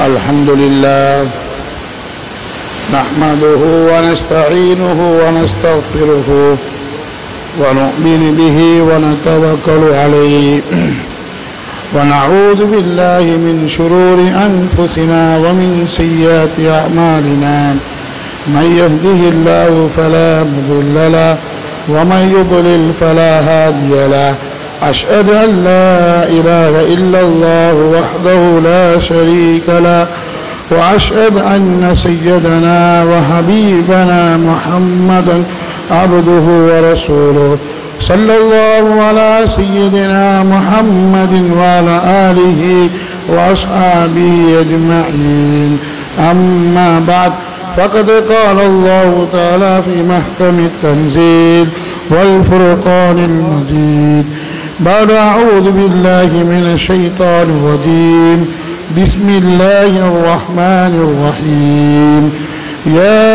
الحمد لله نحمده ونستعينه ونستغفره ونؤمن به ونتوكل عليه ونعوذ بالله من شرور أنفسنا ومن سيئات أعمالنا من يهده الله فلا مضل له ومن يضلل فلا هادي له أشهد أن لا إله إلا الله وحده لا شريك له وأشهد أن سيدنا وحبيبنا محمدا عبده ورسوله صلى الله على سيدنا محمد وعلى آله وأصحابه أجمعين أما بعد فقد قال الله تعالى في محكم التنزيل والفرقان المجيد بعد أعوذ بالله من الشيطان الرجيم بسم الله الرحمن الرحيم يا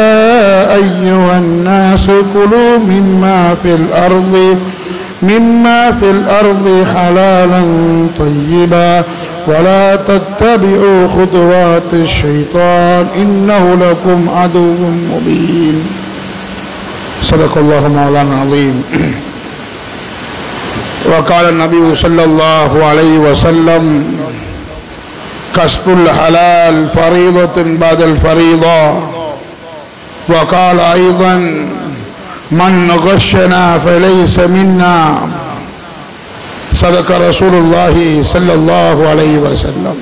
أيها الناس كلوا مما في الأرض حلالا طيبا ولا تتبعوا خطوات الشيطان إنه لكم عدو مبين صدق الله مولانا العظيم وقال النبي صلى الله عليه وسلم كسب الحلال فريضة بعد الفريضة وقال أيضا من غشنا فليس منا صدق رسول الله صلى الله عليه وسلم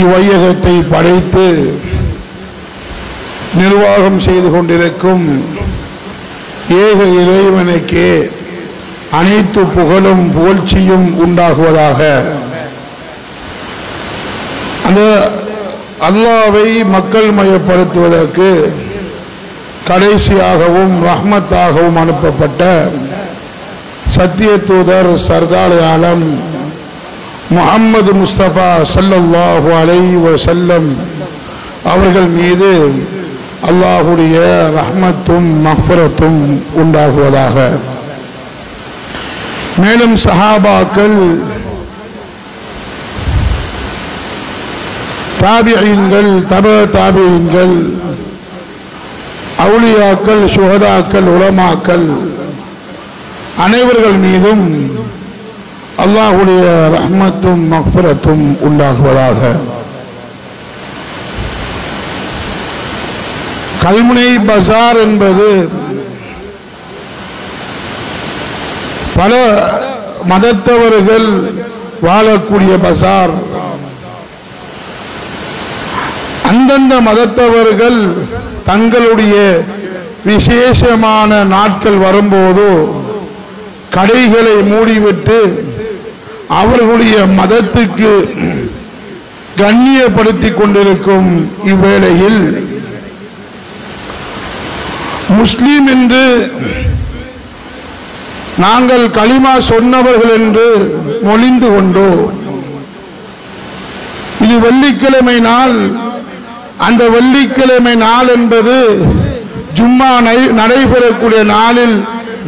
இவ்வையகத்தை படைத்து நிர்வாகம் செய்து கொண்டிருக்கும் ஏக இறைவனுக்கே அனைத்து புகழும் புகழ்ச்சியும் உண்டாகுவதாக. அந்த அல்லாஹ்வை மக்கள் மயப்படுத்துவதற்கு கடைசியாகவும் ரஹ்மத்தாகவும் அனுப்பப்பட்ட சத்திய தூதர் சர்தார் ஆலம் முஹம்மது முஸ்தபா ஸல்லல்லாஹு அலைஹி வஸல்லம் அவர்கள் மீது அல்லாஹ்வுடைய ரஹ்மத்தும் மஃஃபிரத்தும் உண்டாகுவதாக. மேலும் சஹாபாக்கள், தாபிஈன்கள், தாபிஈன்கள், அவுலியாக்கள், சுஹதாக்கள், உலமாக்கள் அனைவர்கள் மீதும் அல்லாஹ்வுடைய ரஹ்மத்தும் மஃஃபிரத்தும் உண்டாகுவதாக. கல்முனை பஜார் என்பது பல மதத்தவர்கள் வாழக்கூடிய பஜார். அந்தந்த மதத்தவர்கள் தங்களுடைய விசேஷமான நாட்கள் வரும்போது கடைகளை மூடிவிட்டு அவர்களுடைய மதத்துக்கு கண்ணியப்படுத்திக் கொண்டிருக்கும் இவ்வேளையில் முஸ்லிம் என்று நாங்கள் கலிமா சொன்னவர்கள் என்று மொழிந்து கொண்டு இது வெள்ளிக்கிழமை நாள், அந்த வெள்ளிக்கிழமை நாள் என்பது ஜும்மா நடைபெறக்கூடிய நாளில்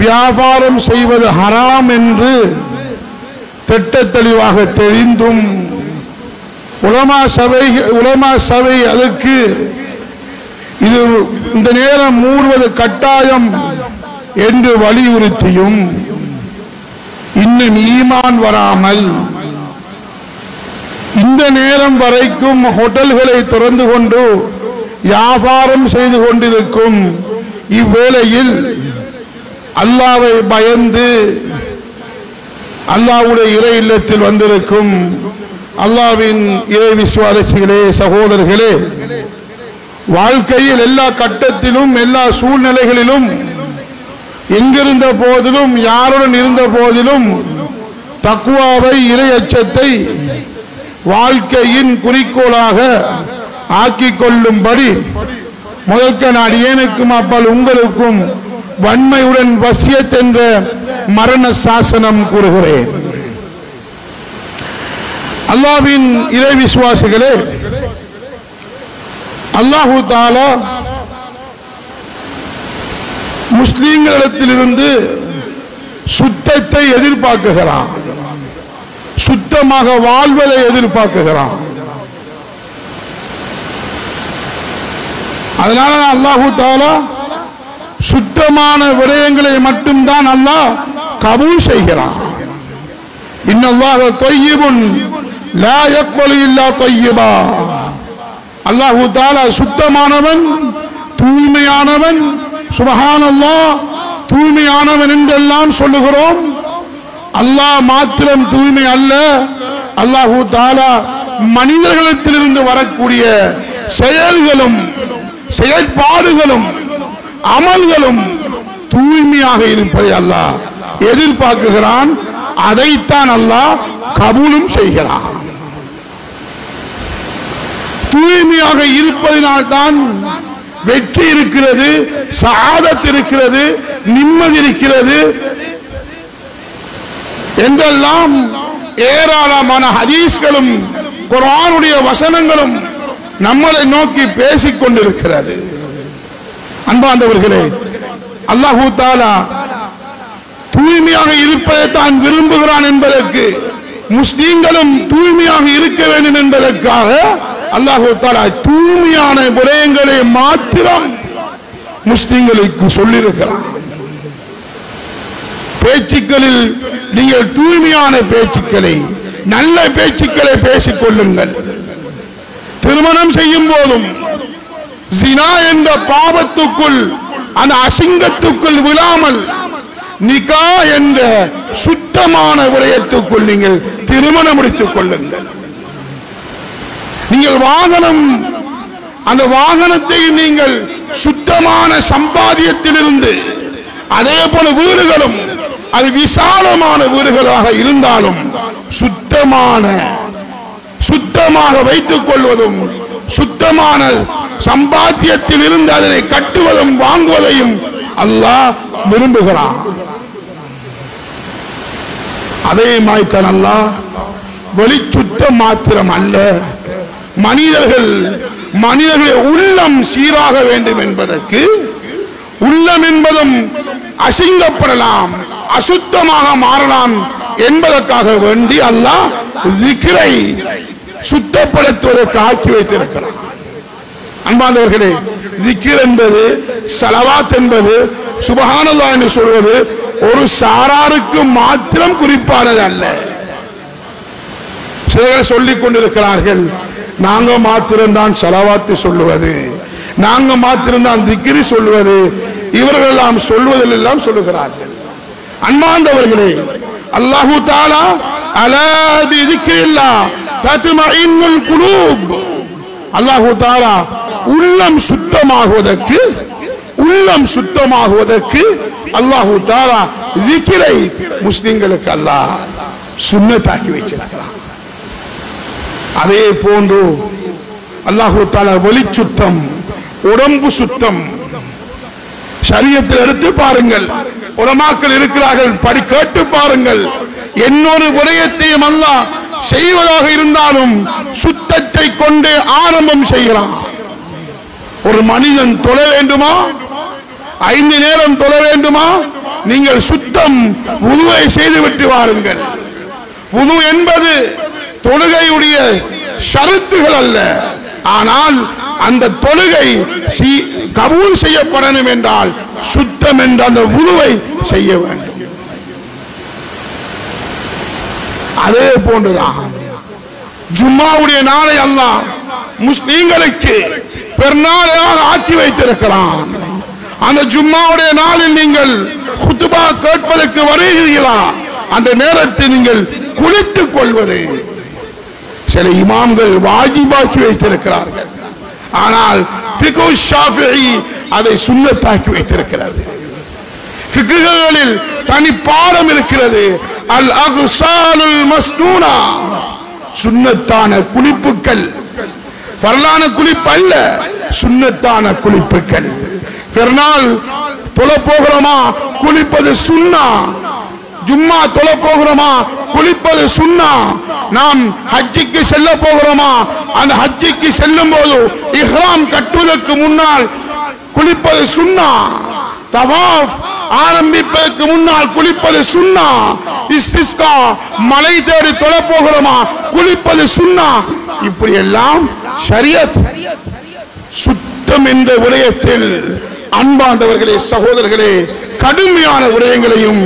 வியாபாரம் செய்வது ஹராம் என்று திட்ட தெளிவாக தெரிந்தும் உலமா சபை அதற்கு இது இந்த நேரம் மூடுவது கட்டாயம் என்று வலியுறுத்தியும் இன்னும் ஈமான் வராமல் இந்த நேரம் வரைக்கும் ஹோட்டல்களை திறந்து கொண்டு வியாபாரம் செய்து கொண்டிருக்கும் இவ்வேளையில் அல்லாஹ்வை பயந்து அல்லாஹ்வுடைய இறை இல்லத்தில் வந்திருக்கும் அல்லாஹ்வின் இறை விசுவாசிகளே, சகோதரர்களே, வாழ்க்கையில் எல்லா கட்டத்திலும் எல்லா சூழ்நிலைகளிலும் எங்கிருந்த போதிலும் யாருடன் இருந்த போதிலும் தக்வாவை, இறை அச்சத்தை வாழ்க்கையின் குறிக்கோளாக ஆக்கிக் கொள்ளும்படி முதற்க நான் ஏனுக்கும் அப்பால் உங்களுக்கும் வன்மையுடன் வசியத் என்ற மரண சாசனம் கூறுகிறேன். அல்லாஹ்வின் இறை விசுவாசிகளே, அல்லாஹு தஆலா முஸ்லிம்களிடத்திலிருந்து சுத்தத்தை எதிர்பார்க்கிறான். சுத்தமாக வாழ்வதை எதிர்பார்க்கிறான். அதனால அல்லாஹு தஆலா சுத்தமான விடயங்களை மட்டும்தான் அல்லாஹ் கபூல் செய்கிறான். இன்னல்லாஹ தய்யிபுன் லா யக்பலு இல்லா தய்யிபா. அல்லாஹு தஆலா சுத்தமானவன், தூய்மையானவன். சுப்ஹானல்லாஹ், தூய்மையானவன் என்றெல்லாம் சொல்லுகிறோம். அல்லாஹ் மாத்திரம் தூய்மை அல்ல, அல்லாஹு தஆலா மனிதர்களிடத்திலிருந்து வரக்கூடிய செயல்களும் செயல்பாடுகளும் அமல்களும் தூய்மையாக இருப்பதை அல்லாஹ் எதிர்பார்க்கிறான். அதைத்தான் அல்லாஹ் கபூலும் செய்கிறான். தூய்மையாக இருப்பதனால்தான் வெற்றி இருக்கிறது, சஆதத் இருக்கிறது, நிம்மதி இருக்கிறது என்றெல்லாம் ஏராளமான ஹதீஸ்களும் குர்ஆனுடைய வசனங்களும் நம்மளை நோக்கி பேசிக் கொண்டிருக்கிறது. அன்பார்ந்தவர்களே, அல்லாஹு தஆலா தூய்மையாக இருப்பதை தான் விரும்புகிறான் என்பதற்கு, முஸ்லிம்களும் தூய்மையாக இருக்க வேண்டும் என்பதற்காக அல்லாஹு தஆலா தூய்மையான விடயங்களை மாத்திரம் முஸ்லிம்களுக்கு சொல்லியிருக்கிறான். பேச்சுக்களில் நீங்கள் தூய்மையான பேச்சுக்களை, நல்ல பேச்சுக்களை பேசிக் கொள்ளுங்கள். திருமணம் செய்யும் போதும் ஜினா என்ற பாவத்துக்குள், அந்த அசிங்கத்துக்குள் விழாமல் நிகா என்ற சுத்தமான விடயத்துக்குள் நீங்கள் திருமணம் முடித்துக் கொள்ளுங்கள். நீங்கள் வாகனம், அந்த வாகனத்தை நீங்கள் சுத்தமான சம்பாதியத்திலிருந்து, அதே போல வீடுகளும் அது விசாலமான வீடுகளாக இருந்தாலும் சுத்தமாக வைத்துக் கொள்வதும், சுத்தமான சம்பாத்தியத்தில் இருந்து அதனை கட்டுவதும் வாங்குவதையும் அல்லாஹ் விரும்புகிறான். அதே மாதிரிதான் அல்லாஹ் வெளிச்சுத்தம் மாத்திரம் அல்ல, மனிதர்களுடைய உள்ளம் சீராக வேண்டும் என்பதற்கு, உள்ளம் என்பதும் அசிங்கப்படலாம், அசுத்தமாக மாறலாம் என்பதற்காக வேண்டி அல்லாஹ் திக்ரை சுத்தப்படுத்துவதற்கு ஆக்கி வைத்திருக்கிறார். அன்பார்ந்தவர்களே, திக்ர் என்பது, ஸலவாத் என்பது, சுப்ஹானல்லாஹ் என்று சொல்வது ஒரு சாராருக்கு மாத்திரம் குறிப்பானது அல்ல. சிலர் சொல்லிக் கொண்டிருக்கிறார்கள், நாங்க மாத்திரம்தான் ஸலவாத் சொல்லுவது, நாங்க மாத்திரம்தான் திக்ர் சொல்லுவது, இவர்கள் எல்லாம் சொல்வதில் எல்லாம் சொல்லுகிறார்கள். அன்பார்ந்தவர்களே, அல்லாஹு தஆலா அலா பிதிக்ரில்லாஹ் தத்மஇன்னுல் குலூப், அல்லாஹு தஆலா உள்ளம் சுத்தமாகுவதற்கு அல்லாஹு தஆலா திக்ரை முஸ்லிம்களுக்கு அல்லாஹ் சுன்னத்தாக்கி வைத்திருக்கிறார். அதே போன்று அல்லாஹு தஆலா வெளிச்சுத்தம், உடம்பு சுத்தம் ஷரியத்தில் எடுத்து பாருங்கள். உலமாக்கள் இருக்கிறார்கள், படி கேட்டு பாருங்கள். என்னொரு விடயத்தையும் அல்லாஹ் செய்வதாக இருந்தாலும் சுத்தத்தை கொண்டே ஆரம்பம் செய்கிறான். ஒரு மனிதன் தொழ வேண்டுமா, 5 நேரம் தொழ வேண்டுமா, நீங்கள் சுத்தம் வுதுவை செய்துவிட்டு வாருங்கள். வுது என்பது தொழுகையுடைய ஷரத்துகள் அல்ல, ஆனால் அந்த தொழுகை கபூல் செய்யப்படணும் என்றால் சுத்தம் என்ற அந்த வுதுவை செய்ய வேண்டும். அதே போன்றுதான் ஜும்மாவுடைய நாளை அல்லாஹ் முஸ்லிம்களுக்கு பெருநாளாக ஆக்கி வைத்திருக்கிறான். அந்த ஜும்மாவுடைய நாளில் நீங்கள் குத்துபா கேட்பதற்கு வருகிறீர்களா, அந்த நேரத்தில் நீங்கள் குளித்துக் கொள்வது சில இமாம்கள் வாஜிபாக்கி வைத்திருக்கிறார்கள். ஆனால் ஃபிக்ஹு ஷாஃபிஈ அதை சுன்னத்தாக்கி வைத்திருக்கிறது. ஃபிக்ஹுகளில் தனி பாடம் இருக்கிறது. அல் அக்ஸாலுல் மஸ்னூனா, சுன்னத்தான குளிப்புக்கள், ஃபர்லான குளிப்பு அல்ல, சுன்னத்தான குளிப்புக்கள். பெருநாள் தொழ போகிறோமா, குளிப்பது சுன்னா. ஜும்மா தொழ போகிறோமா, குளிப்பது சுன்னா. நாம் ஹஜ்ஜுக்கு செல்ல போகிறோமா, அந்த ஹஜ்ஜுக்கு செல்லும் போது இஹ்ராம் கட்டுவதற்கு முன்னால் குளிப்பது சுன்னா. தவாஃப் ஆரம்பிப்பதற்கு முன்னால் குளிப்பது சுன்னா. இஸ்திஸ்கா மழை தேடி தொழ போகிறோமா, குளிப்பது சுன்னா. இப்படி எல்லாம் ஷரியத். சுத்தம் என்ற விடயத்தில் அன்பார்ந்தவர்களே, சகோதரர்களே, கடுமையான விடயங்களையும்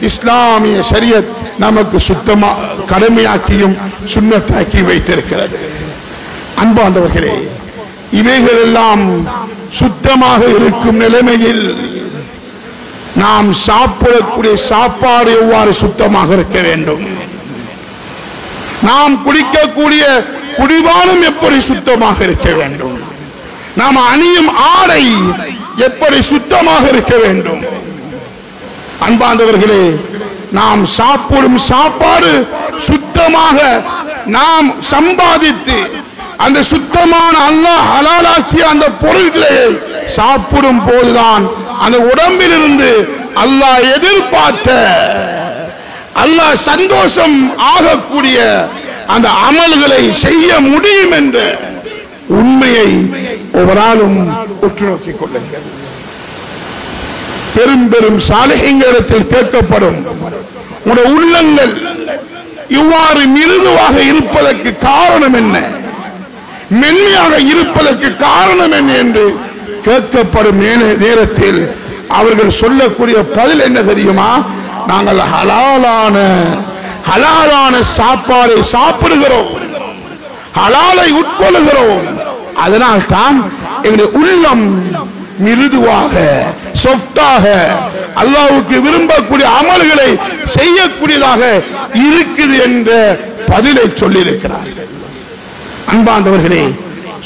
இஸ்லாமிய ஷரியத் நமக்கு சுத்தமா கடமையாக்கியும் சுன்னத்தாக்கி வைத்திருக்கிறது. அன்பார்ந்தவர்களே, இவைகள் எல்லாம் சுத்தமாக இருக்கும் நிலைமையில் நாம் சாப்பிடக்கூடிய சாப்பாடு எவ்வாறு சுத்தமாக இருக்க வேண்டும், நாம் குடிக்கக்கூடிய குடிபானம் எப்படி சுத்தமாக இருக்க வேண்டும், நாம் அணியும் ஆடை எப்படி சுத்தமாக இருக்க வேண்டும். அன்பார்ந்தவர்களே, நாம் சாப்பிடும் சாப்பாடு சுத்தமாக நாம் சம்பாதித்து அந்த சுத்தமான அல்லாஹ் ஹலாலாக்கிய அந்த பொருட்களை சாப்பிடும் போதுதான் அந்த உடம்பிலிருந்து அல்லாஹ் எதிர்பார்த்த, அல்லாஹ் சந்தோஷம் ஆகக்கூடிய அந்த அமல்களை செய்ய முடியும் என்ற உண்மையை ஒவ்வொருவரும் உற்று நோக்கிக் கொள்ளுங்கள். பெரும் பெரும் சாலிஹீன்களிடத்தில் கேட்கப்படும், உங்களுடைய உள்ளங்கள் இவ்வாறு மிருதுவாக இருப்பதற்கு காரணம் என்ன, மென்மையாக இருப்பதற்கு காரணம் என்ன என்று கேட்கப்படும் நேரத்தில் அவர்கள் சொல்லக்கூடிய பதில் என்ன தெரியுமா? நாங்கள் ஹலாலான சாப்பாடை சாப்பிடுகிறோம், ஹலாலை உட்கொள்கிறோம், அதனால் தான் எங்களுடைய உள்ளம் மிருதுவாக சாஃப்டாக அல்லாஹ்வுக்கு விரும்பக்கூடிய அமல்களை செய்யக்கூடியதாக இருக்குது என்ற பதிலை சொல்லியிருக்கிறார்கள். அன்பார்ந்தவர்களே,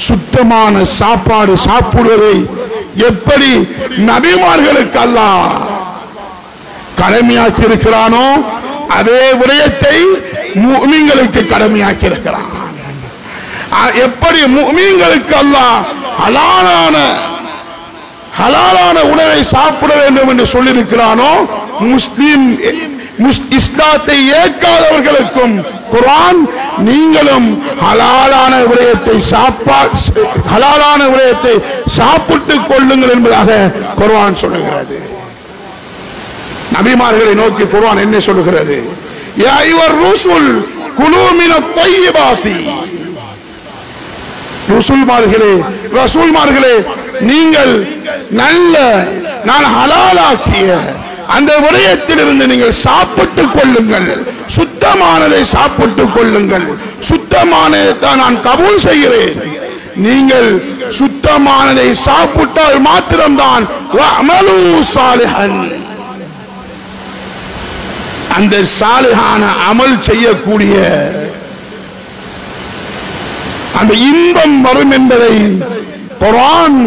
சுத்தமான சாப்பாடு சாப்பிடுவதை எப்படி நபிமார்களுக்கு அல்லாஹ் கடமையாக்கி இருக்கிறானோ அதே விடயத்தை முஃமின்களுக்கு கடமையாக்கி இருக்கிறான். எப்படி முஃமின்களுக்கு அல்லாஹ் ஹலாலான உணவை சாப்பிட வேண்டும் என்று சொல்லியிருக்கிறானோ, இஸ்லாத்தை ஏற்காதவர்களுக்கும் குர்ஆன் நீங்களும் ஹலாலான விடயத்தை சாப்பிட்டுக் கொள்ளுங்கள் என்பதாக குர்ஆன் சொல்லுகிறது. நபிமார்களை நோக்கி குர்ஆன் என்ன சொல்லுகிறது? யா அய்யுஹர் ருசுல் குலூ மினத் தையிபாத்தி. ரசூல்மார்களே, நீங்கள் நல்ல நான் ஹலாலாக்கிய அந்த விடயத்திலிருந்து நீங்கள் சாப்பிட்டுக் கொள்ளுங்கள், சுத்தமானதை சாப்பிட்டுக் கொள்ளுங்கள், சுத்தமானதை தான் நான் கபூல் செய்கிறேன். நீங்கள் சுத்தமானதை சாப்பிட்டால் மாத்திரம்தான் வஅமலு சாலிஹன், அந்த சாலிஹான அமல் செய்யக்கூடிய அந்த இன்பம் வரும் என்பதை குர்ஆன்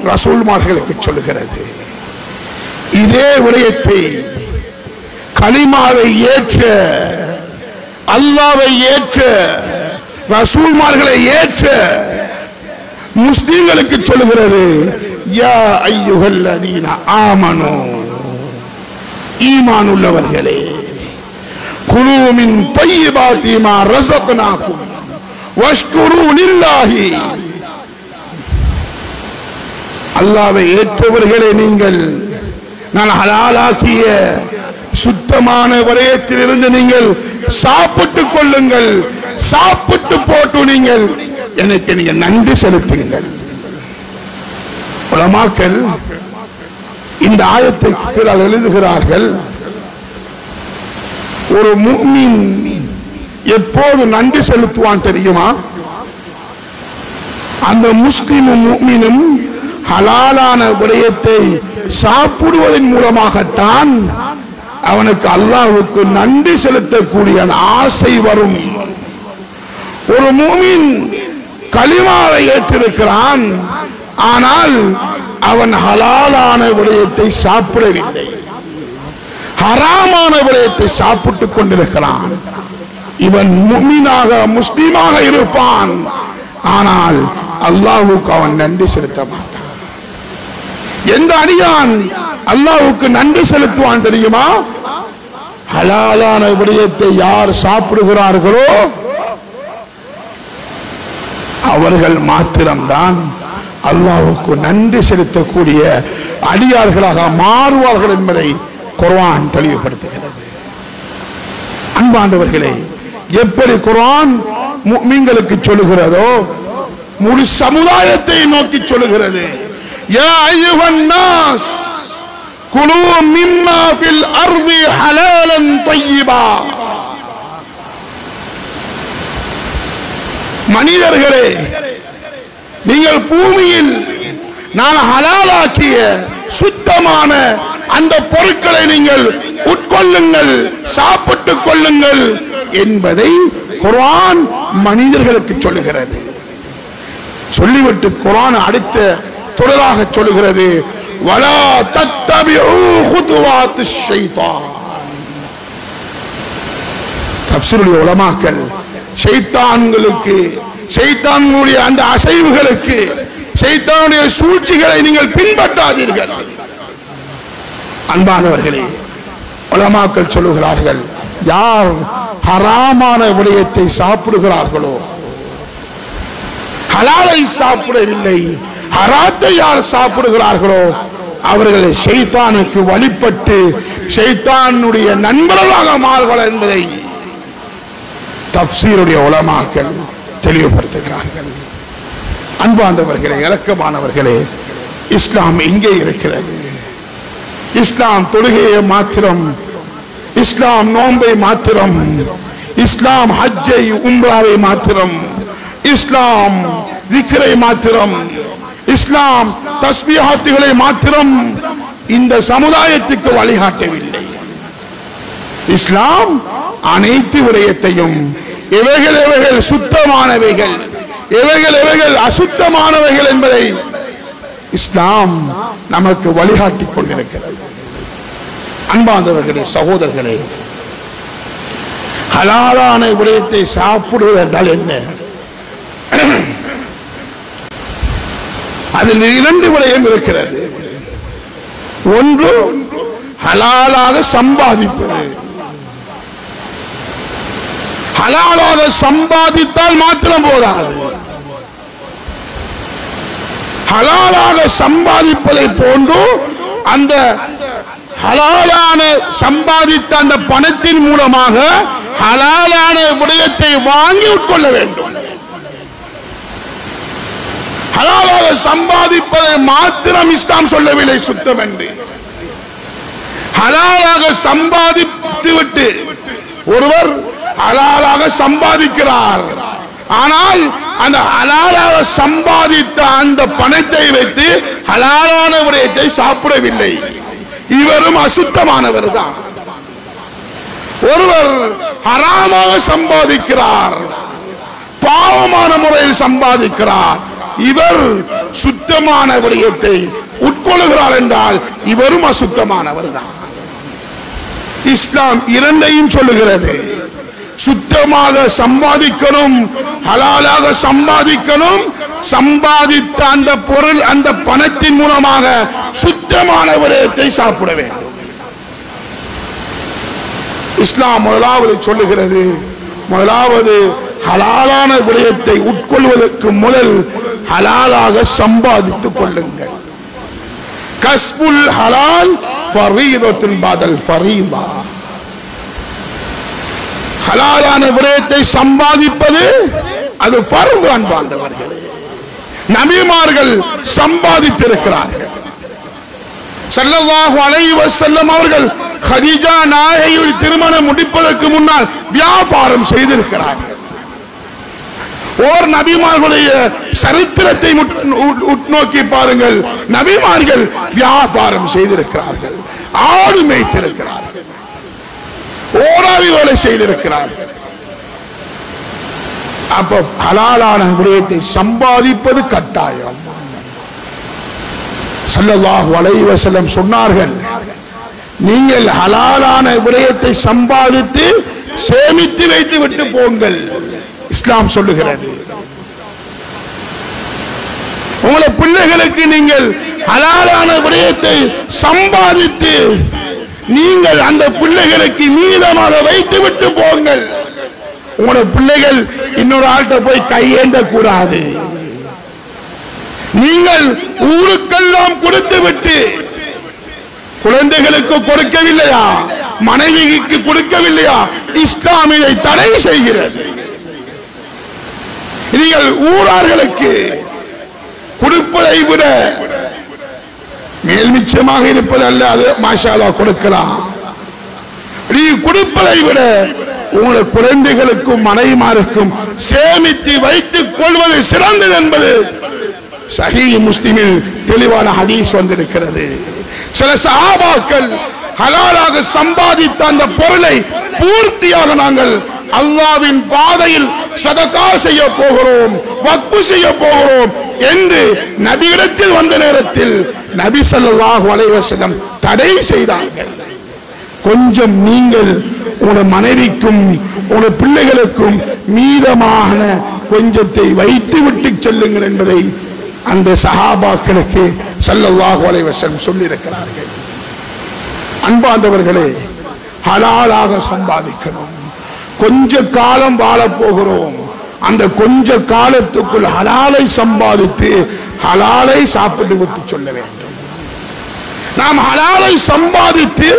ரசூல்மார்களுக்கு சொல்லுகிறது. இதே விடயத்தை கலிமாவை ஏற்ற, அல்லாஹ்வை ஏற்ற, ரசூல்மார்களை ஏற்ற முஸ்லிம்களுக்கு சொல்லுகிறது. யா அய்யுஹல்லதீன ஆமனூ, ஈமான் உள்ளவர்களே, குலூ மின் தையிபாத்தி மா ரஸக்னாகும் வஷ்குரு லில்லாஹி. அல்லாஹ்வை ஏற்றவர்களே, நீங்கள் நான் ஹலாலாக்கிய சுத்தமான விடயத்திலிருந்து நீங்கள் சாப்பிட்டுக் கொள்ளுங்கள், சாப்பிட்டு போட்டு நீங்கள் எனக்கு நீங்க நன்றி செலுத்துங்கள். உலமாக்கள் இந்த ஆயத்தை கீழால் எழுதுகிறார்கள், ஒரு முஃமின் எப்போது நன்றி செலுத்துவான் தெரியுமா? அந்த முஸ்லிமும் முஃமினும் ஹலாலான விடயத்தை சாப்பிடுவதன் மூலமாகத்தான் அவனுக்கு அல்லாஹ்வுக்கு நன்றி செலுத்தக்கூடிய ஆசை வரும். ஒரு முஃமின் கலிமாவை ஏற்றிருக்கிறான், ஆனால் அவன் ஹலாலான விடயத்தை சாப்பிடவில்லை, ஹராமான விடயத்தை சாப்பிட்டுக் கொண்டிருக்கிறான். இவன் முஃமினாக முஸ்லிமாக இருப்பான், ஆனால் அல்லாஹ்வுக்கு அவன் நன்றி செலுத்த மாட்டான். எந்த அடியான் அல்லாஹ்வுக்கு நன்றி செலுத்துவான் தெரியுமா? ஹலாலான விடயத்தை யார் சாப்பிடுகிறார்களோ அவர்கள் மாத்திரம்தான் அல்லாஹ்வுக்கு நன்றி செலுத்தக்கூடிய அடியார்களாக மாறுவார்கள் என்பதை குர்ஆன் தெளிவுபடுத்துகிறது. அன்பாண்டவர்களே, எப்படி குர்ஆன் முஃமின்களுக்கு சொல்லுகிறதோ முழு சமுதாயத்தை நோக்கி சொல்லுகிறது. யா அய்யுஹன் நாஸ் குலூ மிம்மா ஃபில் அர்தி ஹலாலன் தய்யிபா. மனிதர்களே, நீங்கள் பூமியில் நான் ஹலாலாக்கிய சுத்தமான அந்த பொருட்களை நீங்கள் உட்கொள்ளுங்கள், சாப்பிட்டுக் கொள்ளுங்கள் என்பதை குர்ஆன் மனிதர்களுக்கு சொல்லுகிறது. சொல்லிவிட்டு குர்ஆன் அடுத்த தொடராக சொல்லுகிறது, வலா தத்தபிஉ குதுவாத்திஷ் ஷைத்தான். தஃப்ஸீருல் உலமாக்கள் ஷைத்தான்களுக்கு, ஷைத்தான்களுடைய அந்த அசைவுகளுக்கு, ஷைத்தானுடைய சூழ்ச்சிகளை நீங்கள் பின்பற்றாதீர்கள். அன்பானவர்களே, உலமாக்கள் சொல்லுகிறார்கள், யார் ஹராமான விடயத்தை சாப்பிடுகிறார்களோ, ஹலாலை சாப்பிடவில்லை, ஹராத்தை யார் சாப்பிடுகிறார்களோ அவர்கள் ஷைத்தானுக்கு வழிபட்டு ஷைத்தானுடைய நண்பர்களாக மாறுவார்கள் என்பதை தஃப்ஸீருடைய உலமாக்கள் தெளிவுபடுத்துகிறார்கள். அன்பார்ந்தவர்களே, இரக்கமானவர்களே, இஸ்லாம் எங்கே இருக்கிறது? இஸ்லாம் தொழுகையை மாத்திரம், இஸ்லாம் நோன்பை மாத்திரம், இஸ்லாம் ஹஜ்ஜை உம்ராவை மாத்திரம், இஸ்லாம் திக்ரை மாத்திரம், இஸ்லாம் தஸ்பீஹாத்துகளை மாத்திரம் இந்த சமுதாயத்துக்கு வழிகாட்டவில்லை. இஸ்லாம் அனைத்து விடயத்தையும், எவைகள் எவைகள் சுத்தமானவைகள், எவைகள் எவைகள் அசுத்தமானவைகள் என்பதை இஸ்லாம் நமக்கு வழிகாட்டிக் கொண்டிருக்கிறது. அன்பார்ந்தவர்களே, சகோதரர்களே, ஹலாலான விடயத்தை சாப்பிடுவது என்றால் என்ன? அதில் இரண்டு விடயம் இருக்கிறது. ஒன்று ஹலாலாக சம்பாதிப்பது. ஹலாலாக சம்பாதித்தால் மாத்திரம் போதாது, ஹலாலாக சம்பாதிப்பதை போன்று அந்த ஹலாலான சம்பாதித்த அந்த பணத்தின் மூலமாக ஹலாலான விடயத்தை வாங்கி உட்கொள்ள வேண்டும். ஹலாலாக சம்பாதிப்பதை மாத்திரம் இஸ்லாம் சொல்லவில்லை சுத்தம் என்று. ஹலாலாக சம்பாதித்து விட்டு ஒருவர் ஹலாலாக சம்பாதிக்கிறார், ஆனால் அந்த ஹலாலாக சம்பாதித்த அந்த பணத்தை வைத்து ஹலாலான விடயத்தை சாப்பிடவில்லை, இவரும் அசுத்தமானவர் தான். ஒருவர் ஹராமாக சம்பாதிக்கிறார், பாவமான முறையில் சம்பாதிக்கிறார், இவர் சுத்தமான விடயத்தை உட்கொள்கிறார் என்றால் இவரும் அசுத்தமானவர் தான். இஸ்லாம் இரண்டையும் சொல்லுகிறது. சுத்தமாக சம்பாதிக்கணும், ஹலாலாக சம்பாதிக்கணும், சம்பாதித்த அந்த பொருள் அந்த பணத்தின் மூலமாக சுத்தமான விடயத்தை சாப்பிட வேண்டும். இஸ்லாம் முதலாவது சொல்லுகிறது, முதலாவது ஹலாலான விடயத்தை உட்கொள்வதற்கு முதல் ஹலாலாக சம்பாதித்துக் கொள்ளுங்கள். கஸ்புல் ஹலால் ஃபரீதத்துன் பதல் ஃபரீதா. ஹலாலான விடயத்தை சம்பாதிப்பது அது ஃபர்து. அன்பார்ந்தவர்களே, நபிமார்கள் சம்பாதித்திருக்கிறார்கள். ஸல்லல்லாஹு அலைஹி வஸல்லம் அவர்கள் கதீஜா நாயகியை திருமணம் முடிப்பதற்கு முன்னால் வியாபாரம் செய்திருக்கிறார்கள். ஓர் நபிமார்களுடைய சரித்திரத்தை உட்நோக்கி பாருங்கள். நபிமார்கள் வியாபாரம் செய்திருக்கிறார்கள், ஆடு மேய்த்திருக்கிறார்கள், ஓராவி வேலை செய்திருக்கிறார்கள். அப்ப ஹலாலான விடயத்தை சம்பாதிப்பது கட்டாயம். ஸல்லல்லாஹு அலைஹி வஸல்லம் சொன்னார்கள், நீங்கள் ஹலாலான விடயத்தை சம்பாதித்து சேமித்து வைத்து விட்டு போங்கள். இஸ்லாம் சொல்லுகிறது, உங்களை பிள்ளைகளுக்கு நீங்கள் ஹலாலான விடயத்தை சம்பாதித்து நீங்கள் அந்த பிள்ளைகளுக்கு மீதமாக வைத்து விட்டு போங்கள். உங்களோட பிள்ளைகள் இன்னொரு ஆள்கிட்ட போய் கையேந்த கூடாது. நீங்கள் ஊருக்கெல்லாம் கொடுத்து விட்டு குழந்தைகளுக்கு கொடுக்கவில்லையா, மனைவிக்கு கொடுக்கவில்லையா? இஸ்லாம் இதை தடை செய்கிறது. நீங்கள் ஊரார்களுக்கு கொடுப்பதை விட மேல் மிச்சமாக இருப்பது அல்ல, அது மாஷா அல்லாஹ் கொடுக்கலாம். நீ கொடுப்பதை விட உங்களுடைய குழந்தைகளுக்கும் மனைவிமாருக்கும் சேமித்து வைத்துக் கொள்வது சிறந்தது என்பது சஹீஹ் முஸ்லிமில் தெளிவான ஹதீஸ் வந்திருக்கிறது. சில சஹாபாக்கள் ஹலாலாக சம்பாதித்த அந்த பொருளை பூர்த்தியாக நாங்கள் அல்லாஹ்வின் பாதையில் சதகா செய்ய போகிறோம், வக்ஃப் செய்ய போகிறோம் என்று நபியிடத்தில் வந்த நேரத்தில் நபி ஸல்லல்லாஹு அலைஹி வஸல்லம் தடை செய்தார்கள். கொஞ்சம் நீங்கள் உங்களுடைய மனைவிக்கும் உங்களுடைய பிள்ளைகளுக்கும் மீதமான கொஞ்சத்தை வைத்து விட்டு செல்லுங்கள் என்பதை அந்த சஹாபாக்களுக்கு ஸல்லல்லாஹு அலைஹி வஸல்லம் சொல்லி இருக்கிறார்கள். அன்பார்ந்தவர்களே, ஹலாலாக சம்பாதிக்கணும். கொஞ்ச காலம் வாழ போகிறோம், அந்த கொஞ்ச காலத்துக்குள் ஹலாலை சம்பாதித்து ஹலாலை சாப்பிட்டு விட்டு சொல்ல வேண்டும். நாம் ஹலாலை சம்பாதித்து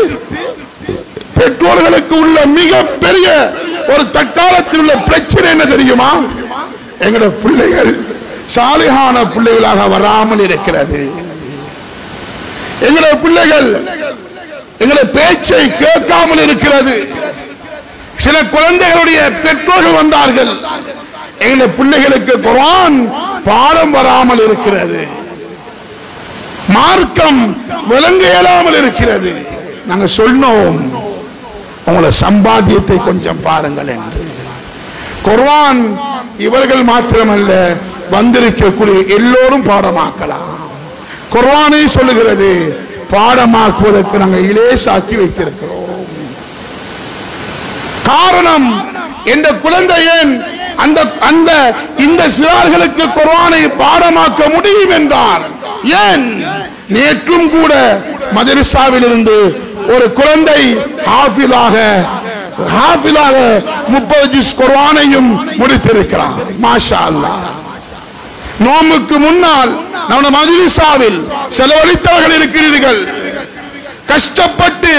பெற்றோர்களுக்கு உள்ள மிகப்பெரிய ஒரு தற்காலத்தில் உள்ள பிரச்சனை என்ன தெரியுமா? எங்களுடைய பிள்ளைகள் சாலிஹான பிள்ளைகளாக வராமல் இருக்கிறது. எங்களுடைய பிள்ளைகள் எங்களுடைய பேச்சை கேட்காமல் இருக்கிறது. சில குழந்தைகளுடைய பெற்றோர்கள் வந்தார்கள், எங்களுடைய பிள்ளைகளுக்கு குர்ஆன் பாடம் வராமல் இருக்கிறது, மார்க்கம் விளங்க இயலாமல் இருக்கிறது. நாங்க சொன்னோம், உங்களை சம்பாத்தியத்தை கொஞ்சம் பாருங்கள் என்று. குர்ஆன் இவர்கள் மாத்திரமல்ல, வந்திருக்கக்கூடிய எல்லோரும் பாடமாக்கலாம். குர்ஆனை சொல்லுகிறது, பாடமாக்குவதற்கு நாங்கள் இலேசாக்கி வைத்திருக்கிறோம். காரணம், என்ற குழந்தை ஏன் அந்த இந்த சிறார்களுக்கு குர்ஆனை பாடமாக்க முடியும் என்றால் ஏன்? நேற்றும் கூட மதரசாவில் இருந்து ஒரு குழந்தை ஹாஃபிலாக 30 ஜுஸ் குர்ஆனையும் முடித்திருக்கிறார். மாஷா அல்லாஹ். நோம்புக்கு முன்னால் நம்ம மதரசாவில் செலவழித்தவர்கள் இருக்கிறீர்கள். கஷ்டப்பட்டு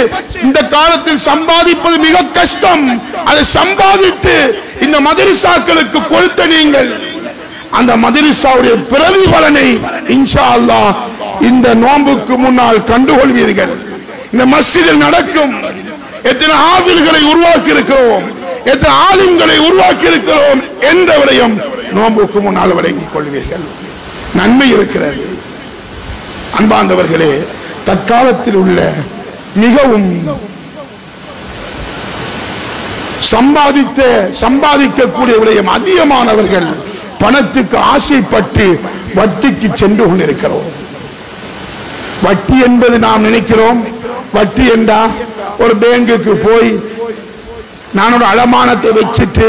இந்த காலத்தில் சம்பாதிப்பது மிக கஷ்டம். அதை சம்பாதித்து இந்த மதரசாக்களுக்கு கொடுத்த நீங்கள் அந்த மதரசாவுடைய பிரதிபலனை இன்ஷா அல்லாஹ் இந்த நோம்புக்கு முன்னால் கண்டுகொள்வீர்கள். இந்த மஸ்ஜிதில் நடக்கும் எத்தனை ஆவில்களை உருவாக்கி இருக்கிறோம், எத்தனை ஆலிம்களை உருவாக்கி இருக்கிறோம் என்ற விடயம் நோம்புக்கு முன்னால் வழங்கிக் கொள்வீர்கள். நன்மை இருக்கிறது. அன்பார்ந்தவர்களே, தற்காலத்தில் உள்ள மிகவும் சம்பாதிக்கக்கூடிய விடயம் அதிகமானவர்கள் பணத்துக்கு ஆசைப்பட்டு வட்டிக்கு சென்று கொண்டிருக்கிறோம். வட்டி என்பது நாம் நினைக்கிறோம், வட்டி என்றா ஒரு பேங்குக்கு போய் நான் ஒரு அடமானத்தை வச்சுட்டு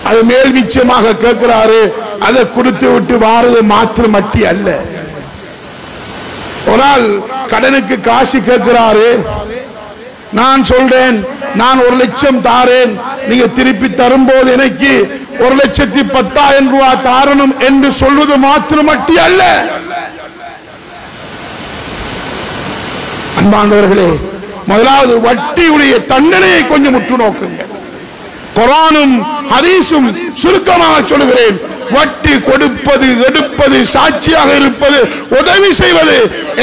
அது மேல் மிச்சமாக கேட்கிறாரு, அதை கொடுத்து விட்டு வாரது மாத்திரம் வட்டி அல்ல. ஒரு ஆள் கடனுக்கு காசு கேட்கிறாரு, நான் சொல்றேன் நான் 1 லட்சம் தாரேன், நீங்க திருப்பி தரும்போது எனக்கு 1,10,000 ரூபாய் தாரணும் என்று சொல்வது மாத்திரம் வட்டி அல்ல. அன்பானவர்களே, முதலாவது வட்டியுடைய தண்டனையை கொஞ்சம் உற்று நோக்குங்கள். குர்ஆனும் ஹதீஸும் சுருக்கமாக சொல்லுகிறேன், வட்டி கொடுப்பது, எடுப்பது, சாட்சியாக இருப்பது, உதவி செய்வது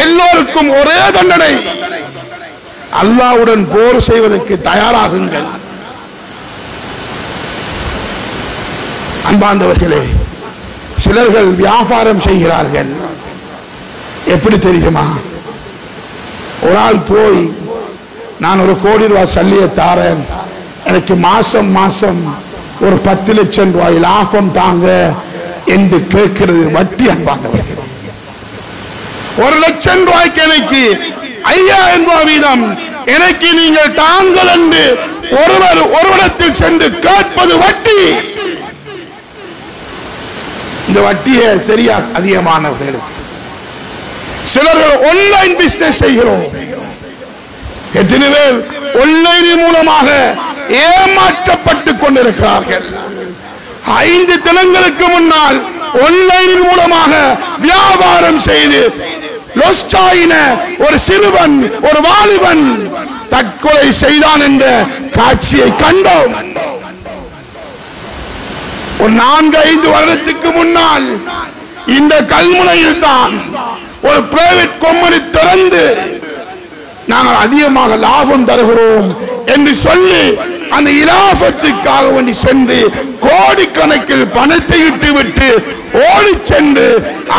எல்லோருக்கும் ஒரே தண்டனை. அல்லாஹ்வுடன் போர் செய்வதற்கு தயாராகுங்கள். அன்பார்ந்தவர்களே, சிலர்கள் வியாபாரம் செய்கிறார்கள். எப்படி தெரியுமா? ஒரு ஆள் போய் நான் 1 கோடி ரூபாய் சல்லியை தாரேன், எனக்கு மாசம் மாசம் ஒரு 10 லட்சம் ரூபாய் லாபம் தாங்க என்று கேட்கிறது வட்டி. அன்பார்ந்தவர்களே, 1 லட்சம் ரூபாய்க்கு எனக்கு 5000 ரூபாய் வீதம் எனக்கு நீங்கள் தாங்கள் என்று ஒருவரிடத்தில் சென்று கேட்பது வட்டி. இந்த வட்டியை சரியா அதிகமானவர்களுக்கு. சிலர்கள் ஆன்லைன் பிசினஸ் செய்கிறோம். எத்தனை பேர் ஆன்லைன் மூலமாக ஏமாற்றப்பட்டுக் கொண்டிருக்கிறார்கள். 5 தினங்களுக்கு முன்னால் ஆன்லைன் மூலமாக வியாபாரம் செய்து லொஸ்டாயின ஒரு சிறுவன் ஒரு வாலிபன் தற்கொலை செய்தான் என்ற காட்சியை கண்டோம். ஒரு 4-5 வருடத்துக்கு முன்னால் இந்த கல்முனையில் தான் ஒரு பிரைவேட் கம்பெனி திறந்து நாங்கள் அதிகமாக லாபம் தருகிறோம் என்று சொல்லி அந்த இலாபத்துக்காக வேண்டி சென்று கோடிக்கணக்கில் பணத்தை இட்டுவிட்டு ஓடி சென்று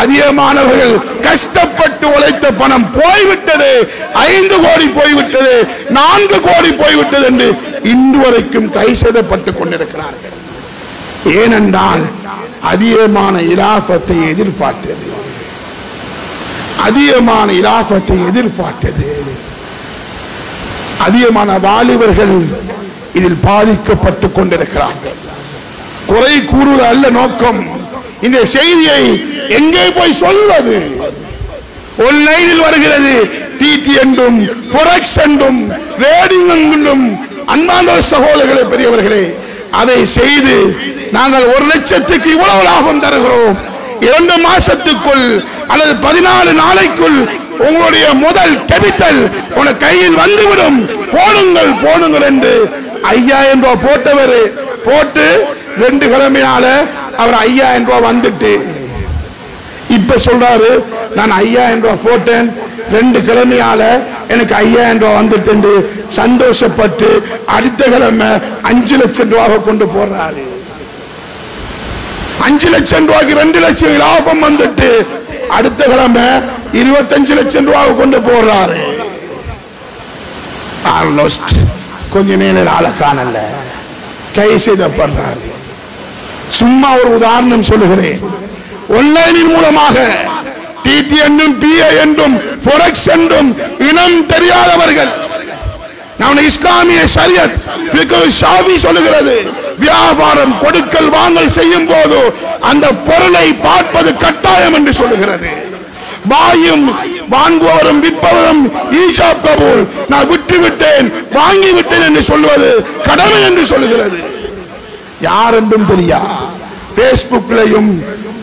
அதிகமானவர்கள் கஷ்டப்பட்டு உழைத்த பணம் போய்விட்டது. 5 கோடி போய்விட்டது, 4 கோடி போய்விட்டது என்று இன்று வரைக்கும் கை செய்தப்பட்டுக் கொண்டிருக்கிறார்கள். ஏனென்றால் அதிகமான இலாபத்தை எதிர்பார்த்தது, அதிகமான இலாபத்தை எதிர்பார்த்தது. அதிகமான வாலிபர்கள் இதில் பாதிக்கப்பட்டுக் கொண்டிருக்கிறார்கள். குறை கூறுவது அல்ல நோக்கம். இந்த செய்தியை எங்கே போய் சொல்வது? ஆன்லைனில் வருகிறது, டிடி என்றும் ஃபோரெக்ஸ் என்றும் ரேடிங் என்றும். அன்பான சகோதரர்களே, பெரியவர்களே, அதை செய்து நாங்கள் 1 லட்சத்துக்கு இவ்வளவு லாபம் தருகிறோம், 2 மாசத்துக்குள் அல்லது 14 நாளைக்குள் உங்களுடைய முதல் கேபிட்டல் உன கையில் வந்துவிடும், போடுங்கள் போடுங்கள் என்று 5000 ரூபாய் போட்டவர் போட்டு 2 கிழமையால அவர் 5000 ரூபாய் வந்துட்டு இப்ப சொல்றாரு, நான் 5000 ரூபாய் போட்டேன், 2 கிழமையால எனக்கு 5000 ரூபாய் வந்துட்டு என்று சந்தோஷப்பட்டு அடுத்த கிழமை 5 லட்சம் ரூபாய் கொண்டு போறாரு. 5 லட்சம் ரூபாய்க்கு 2 லட்சம் லாபம் வந்துட்டு அடுத்த கிழமை 25 லட்சம் ரூபாய் கொண்டு போறாரு. கொஞ்ச நேரம் ஆள காணல, கை செய்தப்படுறாரு. சும்மா ஒரு உதாரணம் சொல்லுகிறேன். ஆன்லைனின் மூலமாக டிடி என்றும் பிஏ என்றும் ஃபோரெக்ஸ் என்றும் இனம் தெரியாதவர்கள், நம்ம இஸ்லாமிய ஷரியத் ஃபிக்ஹ் ஷாஃபி சொல்லுகிறது, வியாபாரம் கொடுக்கல் வாங்கல் செய்யும் போது அந்த பொருளை பார்ப்பது கட்டாயம் என்று சொல்லுகிறது. வாயும் வாங்குவவரும் விற்பவரும் ஈஷாப் கபூல், நான் விட்டு விட்டேன் வாங்கி விட்டேன் என்று சொல்வது கடமை என்று சொல்லுகிறது. யார் என்றும் தெரியா, பேஸ்புக்லையும்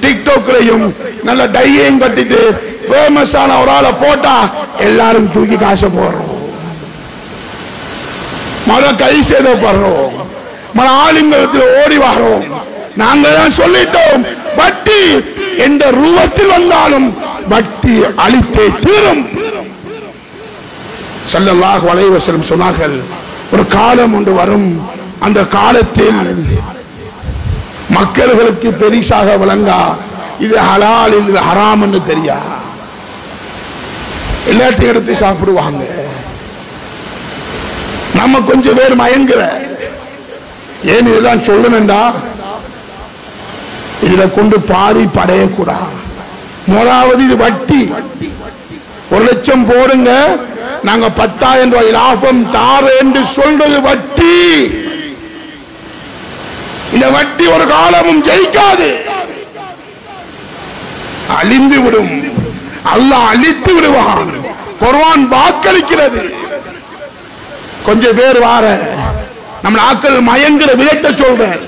டிக்டாக்லையும் நல்ல டையையும் கட்டிட்டு ஃபேமஸான ஒரு ஆளை போட்டா எல்லாரும் தூக்கி காசை போடுறோம், மத கை செய்தப்படுறோம், மத ஆளுங்கத்தில் ஓடி வரோம். நாங்கள் தான் சொல்லிட்டோம், வட்டி எந்த ரூபத்தில் வந்தாலும் வட்டி அளித்தே தீரும். ஸல்லல்லாஹு அலைஹி வஸல்லம் சொன்னார்கள், ஒரு காலம் ஒன்று வரும், அந்த காலத்தில் மக்களுக்கு பெரிசாக விளங்கா இது ஹலால் இது ஹராம் என்று தெரியா, எல்லாத்தையும் எடுத்து சாப்பிடுவாங்க. நம்ம கொஞ்சம் பேர் மயங்குற, ஏன் இதெல்லாம் சொல்லணும்டா, இதுல கொண்டு பாதி படையக்கூடாது. முதலாவது இது வட்டி. 1 லட்சம் போடுங்க, நாங்க 10,000 ரூபாய் லாபம் தாரு என்று சொல்றது வட்டி. இந்த வட்டி ஒரு காலமும் ஜெயிக்காது, அழிந்து விடும். அல்லாஹ் அழித்து விடுவான். குர்ஆன் வாக்களிக்கிறது. கொஞ்சம் பேர் வார நம்ம ஆக்கள் மயங்குற விதத்தை சொல்றேன்.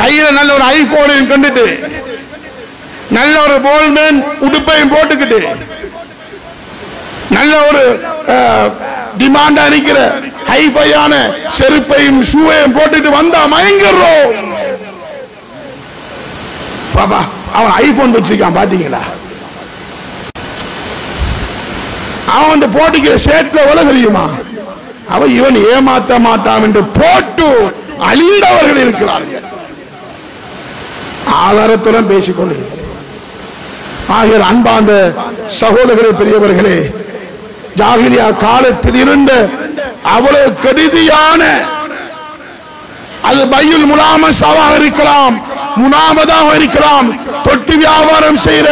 கையில நல்ல ஒரு ஐபோனையும் கண்டுட்டு நல்ல ஒரு போல்மேன் உடுப்பையும் போட்டுக்கிட்டு நல்ல ஒரு டிமாண்டா இருக்கிற ஹைஃபையான செருப்பையும் ஷூவையும் போட்டுட்டு வந்தா மயங்குறோம். பாபா அவன் ஐபோன் வச்சிருக்கான் பாத்தீங்களா, அவன் போட்டுக்கிற ஷர்ட்ல எவ்வளவு தெரியுமா, அவன் இவன் ஏமாத்த மாட்டான் என்று போட்டு அழிந்தவர்கள் இருக்கிறார்கள். ஆதாரத்துடன் பேசிக்கொண்டு ஆகிய அன்பார்ந்த சகோதரர்களே, பெரியவர்களே, ஜாகிலியா காலத்தில் இருந்த அவ்வளவு கெடுதியான, அது பையுல் முலாமஸாவாக இருக்கலாம், முனாமதாக இருக்கலாம், தொட்டி வியாபாரம் செய்யற,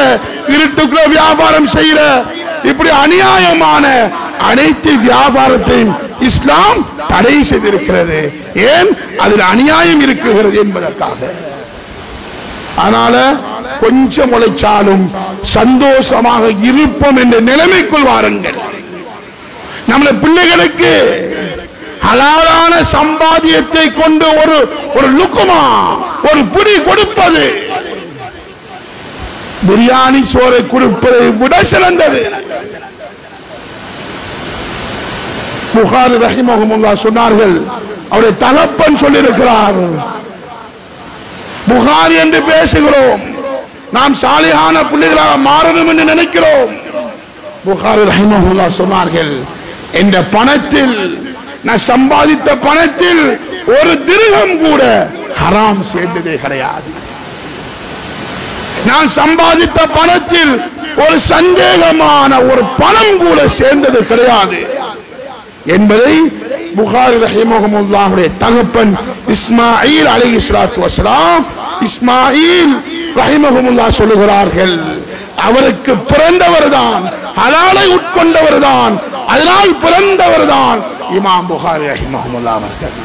இருட்டுக்குள்ள வியாபாரம் செய்யற, இப்படி அநியாயமான அனைத்து வியாபாரத்தையும் இஸ்லாம் தடை செய்திருக்கிறது. ஏன்? அதில் அநியாயம் இருக்குகிறது என்பதற்காக. அதனால கொஞ்சம் உழைச்சாலும் சந்தோஷமாக இருப்போம் என்ற நிலைமைக்குள் வாருங்கள். நம்மள பிள்ளைகளுக்கு ஹலாலான சம்பாத்தியத்தை கொண்டு ஒரு லுக்குமா ஒரு புடி கொடுப்பது, பிரியாணி சோறை கொடுப்பதை விட சிறந்தது. புகாரி ரஹிமஹுல்லாஹ் சொன்னார்கள், அவருடைய தகப்பன் சொல்லியிருக்கிறார், புகாரி என்று பேசுகிறோம், நாம் சாலிஹான பிள்ளைகளாக மாறணும் என்று நினைக்கிறோம். புகாரி ரஹிமஹுல்லாஹ் சொன்னார்கள், இந்த பணத்தில், நான் சம்பாதித்த பணத்தில் ஒரு திர்ஹம் கூட ஹராம் சேர்ந்ததே கிடையாது. நான் சம்பாதித்த பணத்தில் ஒரு சந்தேகமான ஒரு பணம் கூட சேர்ந்தது கிடையாது என்பதை புகாரி ரஹிமஹுல்லாஹுடைய தகப்பன் இஸ்மாயில் அலைஹிஸ்ஸலாத்து வஸலாம் இஸ்மாயில் ரஹிமஹுல்லாஹ் சொல்லுகிறார்கள். அவருக்கு பிறந்தவர்தான், ஹலாலை உட்கொண்டவர்தான், அதனால் பிறந்தவர்தான் இமாம் புகாரி ரஹிமஹுல்லாஹ் அவர்கள்.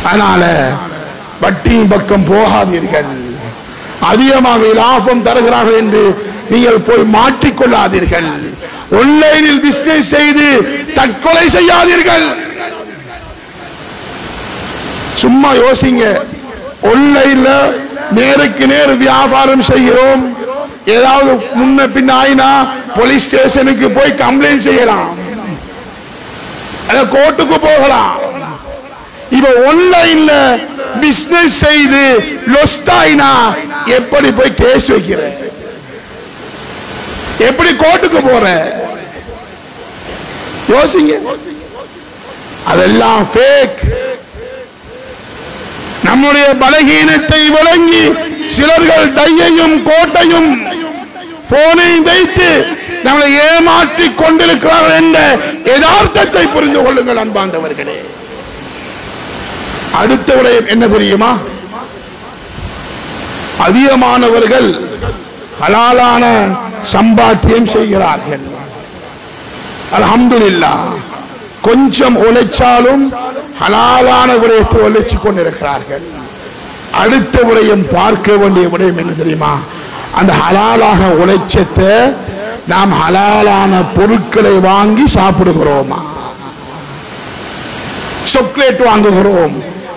அதனால வட்டி பக்கம் போகாதீர்கள். அதிகமாக லாபம் தருகிறார்கள் என்று நீங்கள் போய் மாற்றிக்கொள்ளாதீர்கள். ஆன்லைனில் பிசினஸ் செய்து தற்கொலை செய்யாதீர்கள். சும்மா யோசிங்க. ஆன்லைன்ல நேருக்கு நேர் வியாபாரம் செய்கிறோம், ஏதாவது முன்ன பின்ன ஆயினா போலீஸ் ஸ்டேஷனுக்கு போய் கம்ப்ளைண்ட் செய்யலாம், கோர்ட்டுக்கு போகலாம். இப்ப ஆன்லைன்ல பிசினஸ் செய்து லொஸ்ட் ஆயினா எப்படி போய் கேஸ் வைக்கிற, எப்படி கோர்ட்டுக்கு போற? யோசிங்க. அதெல்லாம் ஃபேக். நம்முடைய பலகீனத்தை விளங்கி சிலர்கள் டையையும் கோட்டையும் போனையும் வைத்து நம்மளை ஏமாற்றிக் கொண்டிருக்கிறார்கள் என்ற யதார்த்தத்தை புரிந்து கொள்ளுங்கள் அன்பார்ந்தவர்களே. அடுத்த விடயம் என்ன தெரியுமா? அதிகமானவர்கள் ஹலாலான சம்பாத்தியம் செய்கிறார்கள். அல்ஹம்துலில்லாஹ். கொஞ்சம் உழைச்சாலும் ஹலாலான விடயத்தை உழைச்சு கொண்டிருக்கிறார்கள். அடுத்த விடயம் பார்க்க வேண்டிய விடயம் என்ன தெரியுமா? அந்த ஹலாலாக உழைச்சத்தை நாம் ஹலாலான பொருட்களை வாங்கி சாப்பிடுகிறோமா? சாக்லேட் வாங்குகிறோம்,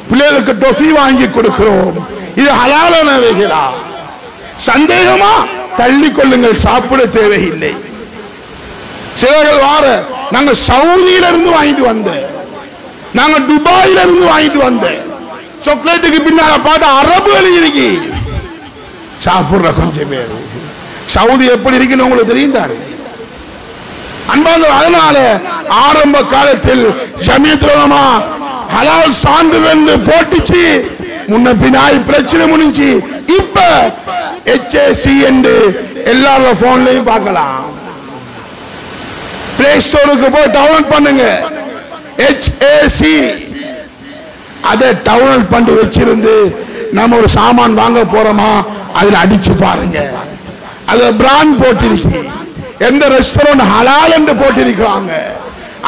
பிள்ளைகளுக்கு டொஃபி வாங்கி கொடுக்கிறோம், இது ஹலாலானவைகளா? சந்தேகமா? தள்ளி கொள்ளுங்கள், சாப்பிட தேவையில்லை. சிலர்கள் வார, நாங்க சவுதியில இருந்து வாங்கிட்டு வந்த, நாங்க துபாயில இருந்து வாங்கிட்டு வந்த சாக்லேட்டுக்கு பின்னால பார்த்தா அரபுகள் இருக்கு, சாப்பிடுற கொஞ்சம் பேர். சவுதி எப்படி இருக்குன்னு உங்களுக்கு தெரியும் தானே அன்பான. அதனால ஆரம்ப காலத்தில் ஜமியத்துல் உலமா ஹலால் சான்று போட்டுச்சு, முன்ன பின்னாடி பிரச்சனை முடிஞ்சு. இப்ப HAC என்று எல்லாரோட போன்லயும் பார்க்கலாம். பிளே ஸ்டோருக்கு போய் டவுன்லோட் பண்ணுங்க, HAC. அதை டவுன்லோட் பண்ணி வச்சிருந்து நம்ம ஒரு சாமான் வாங்க போறோமா அதுல அடிச்சு பாருங்க. அது பிராண்ட் போட்டிருக்கு, எந்த ரெஸ்டாரண்ட் ஹலால் என்று போட்டிருக்கிறாங்க,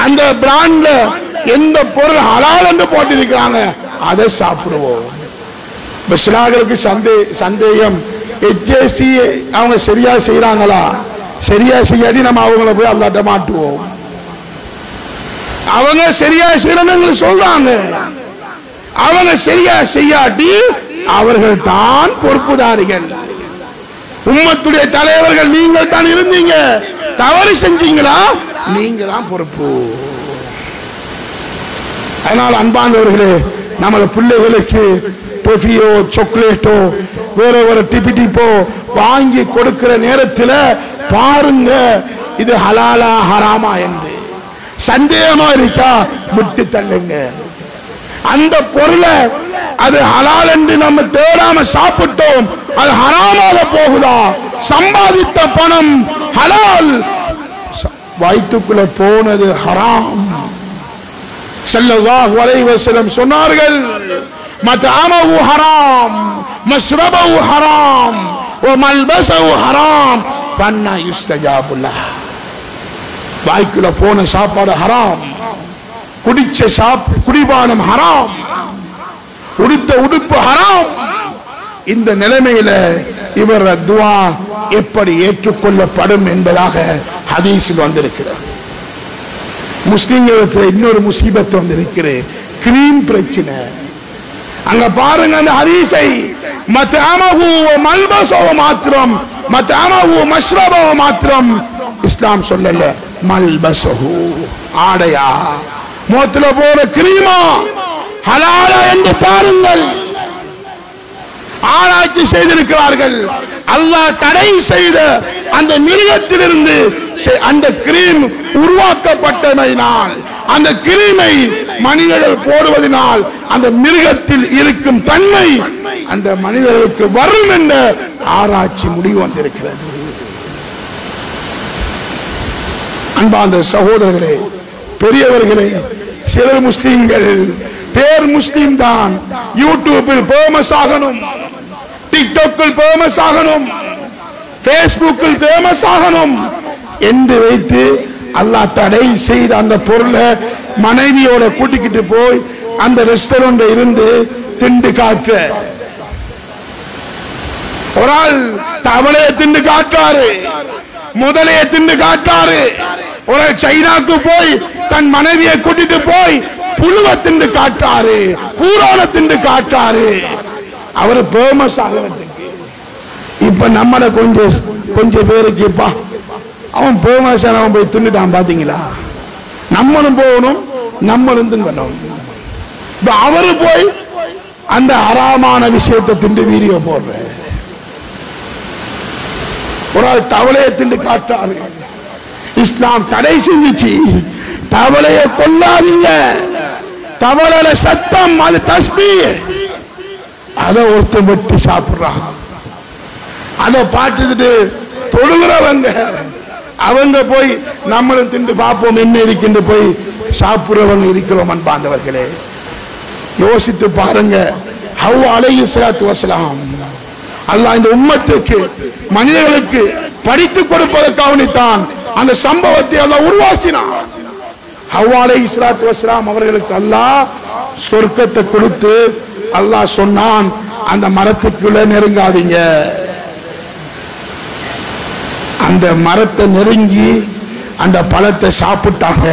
அந்த பிராண்ட்ல எந்த பொருள் ஹலால் என்று போட்டிருக்கிறாங்க, அதை சாப்பிடுவோம். சிலாக்களுக்கு சந்தேகம், HAC அவங்க சரியா செய்யறாங்களா? சரியா செய்யாடி நம்ம அவங்கள போய் அல்லாட்ட மாட்டுவோம். அவங்க சரியா செய்யறாங்க சொல்றாங்க, அவங்க சரியா செய்யாட்டி அவர்கள் தான் பொறுப்புதாரிகள். உம்மத்துடைய தலைவர்கள் நீங்கள் தான் இருந்தீங்க, தவறு செஞ்சீங்களா நீங்க தான் பொறுப்பு. அதனால் அன்பானவர்களே, நம்ம பிள்ளைகளுக்கு டொஃபியோ சாக்லேட்டோ வேற வேற டிபிடிப்போ வாங்கி கொடுக்கிற நேரத்தில் பாருங்க இது ஹலாலா ஹராமா என்று. சந்தேகமா இருக்கா விட்டு தள்ளுங்க. அந்த பொருளை அது ஹலால் என்று நம்ம தேடாம சாப்பிட்டோம், அது ஹராமாக போகுதா? சம்பாதித்த பணம் ஹலால், வயிற்றுக்குள்ள போனது ஹராம். ஸல்லல்லாஹு அலைஹி வஸல்லம் சொன்னார்கள், மத்அமஹு ஹராம், மஷ்ரபஹு ஹராம், வமல்பஸஹு ஹராம், ஃபன்னா யுஸ்தஜாபு லஹ். வாய்க்குள்ள போன சாப்பாடு ஹராம், குடிச்ச குடிபானம் ஹராம், உடுத்த உடுப்பு ஹராம். இந்த நிலைமையில இவர் துஆ எப்படி ஏற்றுக்கொள்ளப்படும் என்பதாக ஹதீஸில் வந்திருக்கிறது. முஸ்லிம்களுக்கு இன்னொரு முசீபத் வந்திருக்கிறது, கிரீம் பிரச்சனை. அங்க பாருங்க, அந்த ஹதீஸை மத்அமஹு வ மல்பஸஹு மாத்திரம், மத்அமஹு மஷ்ரபஹு மாத்திரம் இஸ்லாம் சொல்லல. மல்பஸஹு ஆடையா, மோத்துல போற கிரீமா, ஹலாலா என்று பாருங்கள். ஆராய்ச்சி செய்திருக்கிறார்கள். அல்லாஹ் தடை செய்த அந்த மிருகத்திலிருந்து அந்த கிரீம் உருவாக்கப்பட்டமையினால், அந்த கிரீமை மனிதர்கள் போடுவதனால் அந்த மிருகத்தில் இருக்கும் தன்மை அந்த மனிதர்களுக்கு வரும் என்ற ஆராய்ச்சி முடிவு வந்திருக்கிறது. அன்பார்ந்த சகோதரர்களே, பெரியவர்களே, சிலர் முஸ்லிம்கள் பேர் முஸ்லிம் தான், யூடியூபில் ஃபேமஸ் ஆகணும், டிக்டாக்கில் ஃபேமஸ் ஆகணும், பேஸ்புக்கில் ஃபேமஸ் ஆகணும் என்று வைத்து அல்லாஹ் தடை செய்த அந்த பொருளை மனைவியோட கூட்டிக்கிட்டு போய் அந்த ரெஸ்டாரண்ட் இருந்து திண்டு காட்ட. ஒரு ஆள் தவளையை திண்டு காட்டாரு, முதலையை திண்டு காட்டாரு. ஒரு சைனாக்கு போய் தன் மனைவியை கூட்டிட்டு போய் புழுவ திண்டு காட்டாரு, பூரான திண்டு காட்டாரு. அவரு ஃபேமஸ் ஆகிறதுக்கு. இப்ப நம்மள கொஞ்சம் பேருக்கு அவன் ஃபேமஸ் அவன் போய் தின்னுட்டான் பாத்தீங்களா? நம்மளும் போகணும், நம்மளும் திங்கணும். அவரு போய் அந்த ஹராமான விஷயத்தை திண்டு வீடியோ போடுற. ஒரு ஆள் தவளையை திண்டு காட்டாரு. இஸ்லாம் தடை செஞ்சுச்சு, தவளையை கொல்லாதீங்க, தவளையில சத்தம், அது தஸ்பீஹ். அதை ஒருத்தன் வெட்டி சாப்பிடுறான். அதை பார்த்துட்டு தொழுகிறவங்க அவங்க போய் நம்மளும் திண்டு பார்ப்போம் என்ன இருக்கின்ற போய் சாப்பிடுறவங்க இருக்கிறோம். அன்பார்ந்தவர்களே, யோசித்து பாருங்க. ஹவ்வா அலைஹிஸ்ஸலாத்து வஸலாம் அல்லாஹ் இந்த உம்மத்துக்கு மனிதர்களுக்கு படித்து கொடுப்பதற்காகத்தான் அந்த சம்பவத்தை அல்லாஹ் உருவாக்கினான். ஹவ்வா அலைஹிஸ்ஸலாத்து வஸலாம் அவர்களுக்கு அல்லாஹ் சொர்க்கத்தை கொடுத்து அல்லாஹ் சொன்னான், அந்த மரத்துக்குள்ள நெருங்காதீங்க. அந்த மரத்தை நெருங்கி அந்த பழத்தை சாப்பிட்டாங்க.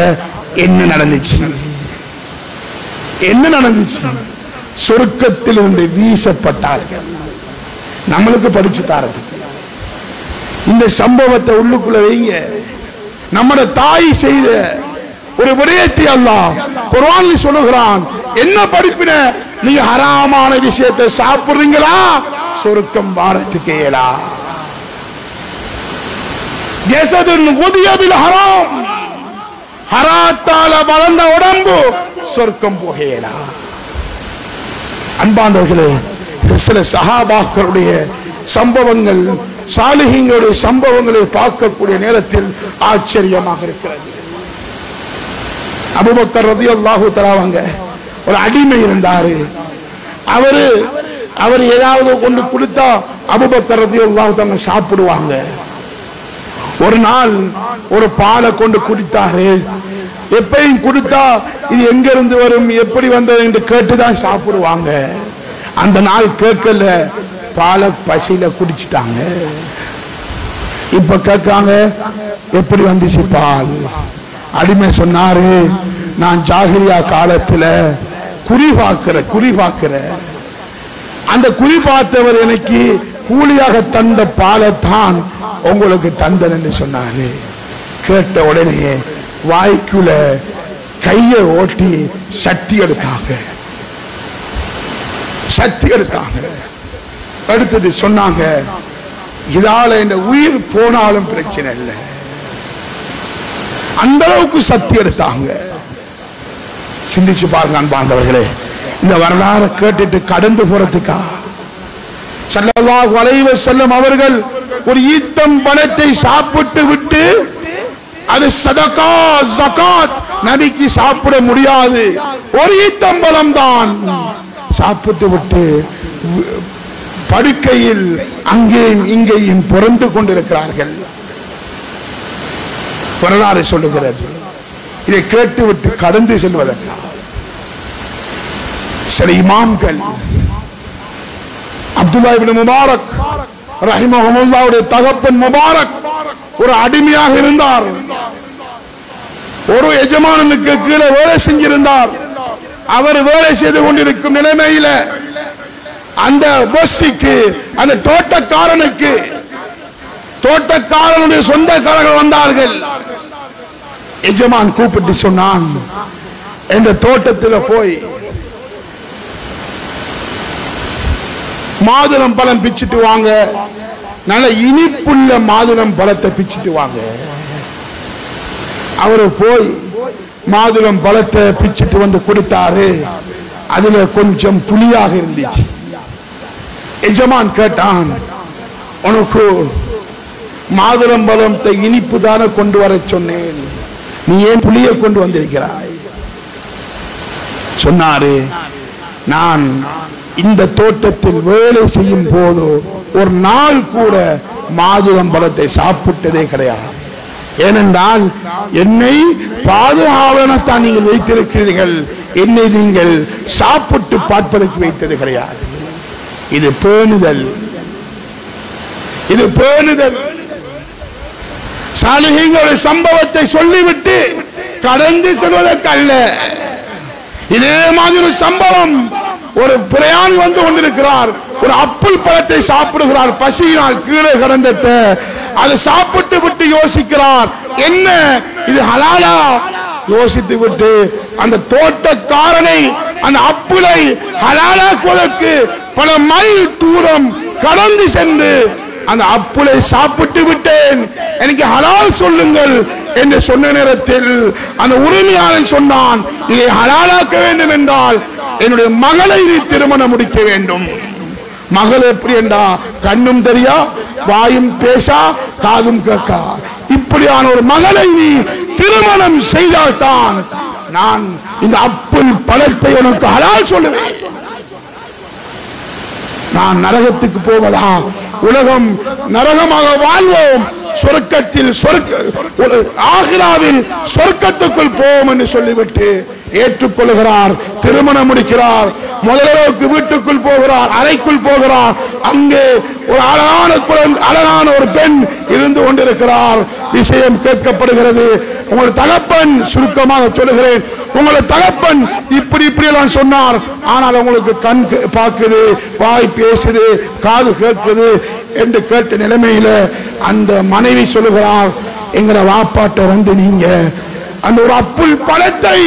என்ன நடந்துச்சு? என்ன நடந்துச்சு? சொர்க்கத்தில் இருந்து வீசப்பட்டார்கள். நம்மளுக்கு படிச்சு தாரது. இந்த சம்பவத்தை உள்ளுக்குள்ள வைங்க. நம்மட தாய் செய்த ஒரு விடயத்தை அல்லாஹ் குர்ஆனில் சொல்லுகிறான். என்ன படிப்பின? நீங்க ஹராமான விஷயத்தை சாப்பிடுறீங்களா, சொர்க்கம் வாரத்துக்கு இயலா. ஜஸதுன் குதிய பில் ஹராம், ஹராத்தால வளர்ந்த உடம்பு சொர்க்கம் போகலா. அன்பார்ந்தவர்களே, சில சஹாபாக்களுடைய சம்பவங்கள், சாலிஹீங்களுடைய சம்பவங்களை பார்க்கக்கூடிய நேரத்தில் ஆச்சரியமாக இருக்கிறது. அபூபக்கர் ரலியல்லாஹு தஆலா அவங்க ஒரு அடிமை இருந்தாரு. அவர் ஏதாவது கொண்டு கொடுத்தா அபூபக்கர் ரலியல்லாஹு தஆலா சாப்பிடுவாங்க. ஒரு நாள் ஒரு பாலை கொண்டு குடித்தாரு. எப்பயும் கொடுத்தா இது எங்க இருந்து வரும், எப்படி வந்தது என்று கேட்டுதான் சாப்பிடுவாங்க. அந்த நாள் கேட்கல, பாலை பசியில குடிச்சிட்டாங்க. இப்ப கேட்காங்க எப்படி வந்துச்சு பால். அடிமை சொன்னாரு, நான் ஜாகிலியா காலத்துல குறி பார்க்கிற அந்த குறி பார்த்தவர் எனக்கு கூலியாக தந்த பாலை தான் உங்களுக்கு தந்தன் என்று சொன்னாரு. கேட்ட உடனே வாய்க்குள்ள கையை ஓட்டி சக்தி எடுத்தாங்க. எடுத்தது சொன்னாங்க, இதால இந்த உயிர் போனாலும் பிரச்சனை இல்லை. அந்த அளவுக்கு சக்தி எடுத்தாங்க. சிந்திச்சு பாருங்க அன்பார்ந்தவர்களே, இந்த வரலாறு கேட்டுட்டு கடந்து போறதுக்கா? ஸல்லல்லாஹு அலைஹி வஸல்லம் அவர்கள் ஒரு ஈத்தம் பழத்தை சாப்பிட்டு விட்டு, அது சதகா ஜகாத், நபிக்கு சாப்பிட முடியாது, ஒரு ஈத்தம்பழம் தான் சாப்பிட்டு விட்டு படுக்கையில் அங்கேயும் இங்கேயும் புரண்டு கொண்டிருக்கிறார்கள். வரலாறு சொல்லுகிறது. இதை கேட்டுவிட்டு கடந்து செல்வதற்காக சில இமாம்கள், அப்துல்லா இப்னு முபாரக் ரஹிமஹுல்லாஹ்வுடைய தகப்பன் முபாரக் ஒரு அடிமையாக இருந்தார். ஒரு எஜமானனுக்கு கீழே வேலை செஞ்சிருந்தார். அவர் வேலை செய்து கொண்டிருக்கும் நிலைமையில அந்த பொஸ்ஸிக்கு, அந்த தோட்டக்காரனுக்கு, தோட்டக்காரனுடைய சொந்தக்காரர்கள் வந்தார்கள். எஜமான் கூப்பிட்டு சொன்னான், என்ற தோட்டத்தில் போய் மாதுளம் பழம் பிச்சிட்டு வாங்க, நல்ல இனிப்புள்ள மாதுளம் பழத்தை பிச்சிட்டு வாங்க. அவரு போய் மாதுளம் பழத்தை பிச்சிட்டு வந்து கொடுத்தாரு. அதுல கொஞ்சம் புளியாக இருந்துச்சு. எஜமான் கேட்டான், உனக்கு மாதுளம் பழத்தை இனிப்பு தானே கொண்டு வர சொன்னேன், நீ ஏன் புளியை கொண்டு வந்திருக்கிறாய்? சொன்னாரு, நான் இந்த தோட்டத்தில் வேலை செய்யும் போது ஒரு நாள் கூட மாதுளம் பழத்தை சாப்பிட்டதே கிடையாது. ஏனென்றால் என்னை பாதுகாவலத்தான் நீங்கள் வைத்திருக்கிறீர்கள், என்னை நீங்கள் சாப்பிட்டு பார்ப்பதற்கு வைத்தது கிடையாது. இது பேணுதல், இது பேணுதல். சாலிஹீன்களுடைய சம்பவத்தை சொல்லிவிட்டு கடந்து செல்வதற்கு அல்ல. இதே மாதிரி ஒரு சம்பவம், ஒரு பிரயாணி வந்து கொண்டிருக்கிறார், ஒரு அப்புள் பழத்தை சாப்பிடுகிறார், பசியினால் கீழே கிடந்ததை அதை சாப்பிட்டு விட்டு யோசிக்கிறார், என்ன இது ஹலாலா? யோசித்து விட்டு அந்த தோட்டக்காரனை அந்த அப்புளை ஹலாலாக்குவதற்கு பல மைல் தூரம் கடந்து சென்று அந்த அப்புளை சாப்பிட்டு விட்டேன், எனக்கு ஹலால் சொல்லுங்கள் என்று சொன்ன நேரத்தில் அந்த உரிமையாளன் சொன்னான், இதை ஹலாலாக்க வேண்டும் என்றால் என்னுடைய மகளை திருமணம் முடிக்க வேண்டும். மகள் எப்படி என்றா, கண்ணும் தெரியா, வாயும் பேசா, காதும் கேட்கா, இப்படியான ஒரு மகளை நீ திருமணம் செய்தால்தான் நான் இந்த அப்புள் பழத்தை உனக்கு ஹலால் சொல்லுவேன். நான் நரகத்துக்கு போவதா? உலகம் நரகமாக வாழ்வோம், சொர்க்கத்தில் ஆகிராவில் சொர்க்கத்துக்குள் போவோம் என்று சொல்லிவிட்டு ஏற்றுக்கொள்கிறார், திருமணம் முடிக்கிறார், முதலவுக்கு வீட்டுக்குள் போகிறார், அறைக்குள் போகிறார். அங்கே ஒரு அழகான ஒரு பெண் இருந்து கொண்டிருக்கிறார். விஷயம் கேட்கப்படுகிறது. உங்கள் தகப்பன், சுருக்கமாக சொல்லுகிறேன், உங்கள் தகப்பன் இப்படி இப்படி எல்லாம் சொன்னார், ஆனால் உங்களுக்கு கண் பார்க்குது, வாய் பேசுது, காது கேட்குது என்று கேட்ட நிலைமையில அந்த மனைவி சொல்லுகிறார், எங்கட வாப்பாட்ட வந்து நீங்க அந்த ஒரு அப்புள் பழத்தை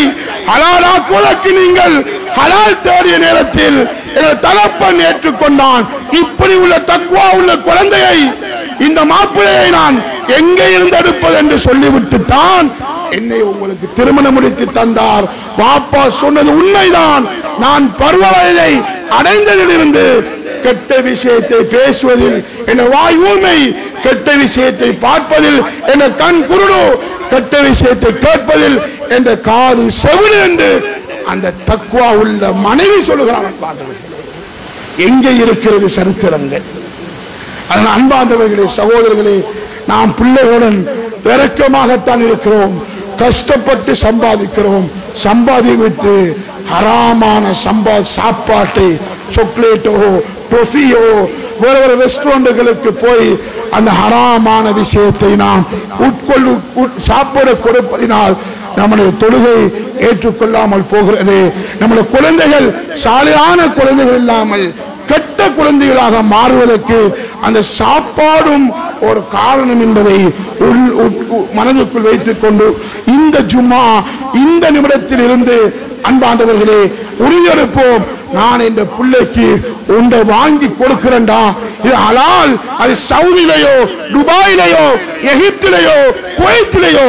ஹலாலாக்குவதற்கு நீங்கள் ஹலால் தேடிய நேரத்தில் எங்கள் தகப்பன் ஏற்றுக்கொண்டான். இப்படி உள்ள தக்வா உள்ள குழந்தையை, இந்த மாப்பிள்ளையை நான் எங்கே இருந்து எடுப்பது என்று சொல்லிவிட்டு தான் என்னை உங்களுக்கு திருமணம் முடித்து தந்தார். வாப்பா சொன்னது உண்மைதான். நான் பருவ வயதை அடைந்ததிலிருந்து கெட்ட விஷயத்தை பேசுவதில் என் வாய் ஊமை, கெட்ட விஷயத்தை பார்ப்பதில் என் கண் குருடு, கெட்ட விஷயத்தை கேட்பதில் என்ற காது செவிடு என்று அந்த தக்வா உள்ள மனைவி சொல்லுகிறார். எங்கே இருக்கிறது சரித்திரங்கள்? அதனால் அன்பார்ந்தவர்களே, சகோதரர்களே, நாம் பிள்ளைகளுடன் இறக்கமாகத்தான் இருக்கிறோம், கஷ்டப்பட்டு சம்பாதிக்கிறோம். சம்பாதிவிட்டு ஹராமான சாப்பாட்டை, சாக்லேட்டோ டொஃபியோ வேறு ரெஸ்டாரண்ட்டுகளுக்கு போய் அந்த ஹராமான விஷயத்தை நாம் சாப்பிட கொடுப்பதினால் நம்முடைய தொழுகை ஏற்றுக்கொள்ளாமல் போகிறது. நம்முடைய குழந்தைகள் சாலையான குழந்தைகள் இல்லாமல் கெட்ட குழந்தைகளாக மாறுவதற்கு அந்த சாப்பாடும் ஒரு காரணம் என்பதை மனதுக்குள் வைத்துக் கொண்டு இந்த ஜும்மா இந்த நிமிடத்தில் இருந்து அன்பாண்டவர்களே உறுதியெடுப்போம். நான் இந்த பிள்ளைக்கு ஒன்றை வாங்கி கொடுக்கிறேன்டா, இது ஹலால். அது சவுதியிலேயோ துபாயிலேயோ எகிப்திலேயோ குவைத்திலேயோ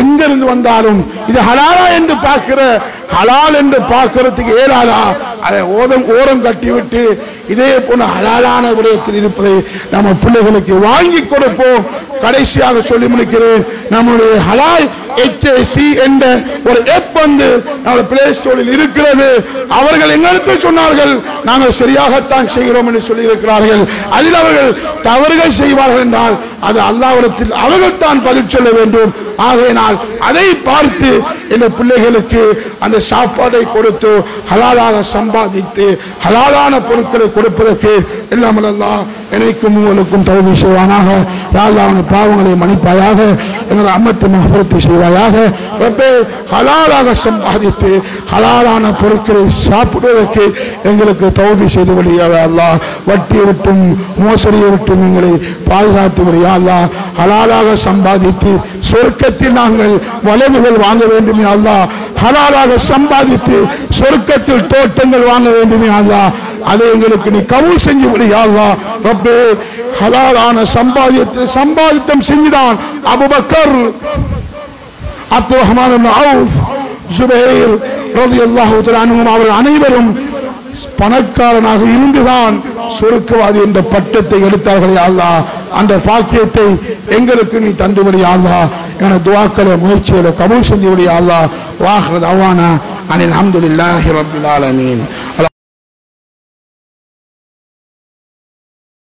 எங்கிருந்து வந்தாலும் இது ஹலாலா என்று பார்க்கிற, ஹலால் என்று பார்க்கிறதுக்கு ஏறாதா? அதை ஓரம் கட்டிவிட்டு இதே போன ஹலாலான விடயத்தில் இருப்பதை நம்ம பிள்ளைகளுக்கு வாங்கி கொடுப்போம். கடைசியாக சொல்லி முடிக்கிறேன், நம்முடைய ஹலால் HAC என்ற ஒரு ஆப் வந்து நம்ம பிளே ஸ்டோரில் இருக்கிறது. அவர்கள் எங்களுக்கு சொன்னார்கள், நாங்கள் சரியாகத்தான் செய்கிறோம் என்று சொல்லி இருக்கிறார்கள். அதில் அவர்கள் தவறுகள் செய்வார்கள் என்றால் அது அல்லாஹ்விடத்தில் அவர்கள் தான் பதில் சொல்ல வேண்டும். ஆகையினால் அதை பார்த்து இந்த பிள்ளைகளுக்கு அந்த சாப்பாடை கொடுத்து ஹலாலாக சம்பாதித்து ஹலாலான பொருட்களை கொடுப்பதற்கு எல்லாம் அல்லாஹ் எனக்கும் உங்களுக்கும் தௌஃபீக் செய்வானாக. யா அல்லாஹ் அவனுடைய பாவங்களை மன்னிப்பாயாக, எங்கள் அம்மத்தை மஃபிரத் செய்வாயாக. ரப்பே ஹலாலாக சம்பாதித்து ஹலாலான பொருட்களை சாப்பிடுவதற்கு எங்களுக்கு தௌஃபீக் செய்து விடுயா அல்லாஹ். வட்டியை விட்டும் மோசடியை விட்டும் எங்களை பாதுகாத்து விடுயா அல்லாஹ். ஹலாலாக சம்பாதித்து சொர்க்கத்தில் நாங்கள் வளைவுகள் வாங்க வேண்டுமே அல்லாஹ். ஹலாலாக சம்பாதித்து சொர்க்கத்தில் தோட்டங்கள் வாங்க வேண்டுமே அல்லாஹ். அதை எங்களுக்கு நீ கபூல் செஞ்சு விடுயா அல்லாஹ். ரப்பே ஹலாலான சம்பாதித்தம் செஞ்சுதான் அபூபக்கர், அப்துல் ரஹ்மான் இப்னு அவுஃப், ஜுபைர் ரலியல்லாஹு தஆலா அன்ஹும் அவர்கள் அனைவரும் பணக்காரனாக இருந்துதான் சொர்க்கவாதி என்ற பட்டத்தை எடுத்தார்களே அல்லாஹ். அந்த பாக்கியத்தை எங்களுக்கு நீ தந்துவிடியா அல்லாஹ். என துஆக்களை முயற்சிகளை கபூல் செஞ்சு விடியா அல்லாஹ். வாஹிரு தஅவானா அனில் ஹம்துலில்லாஹி ரப்பில் ஆலமீன்.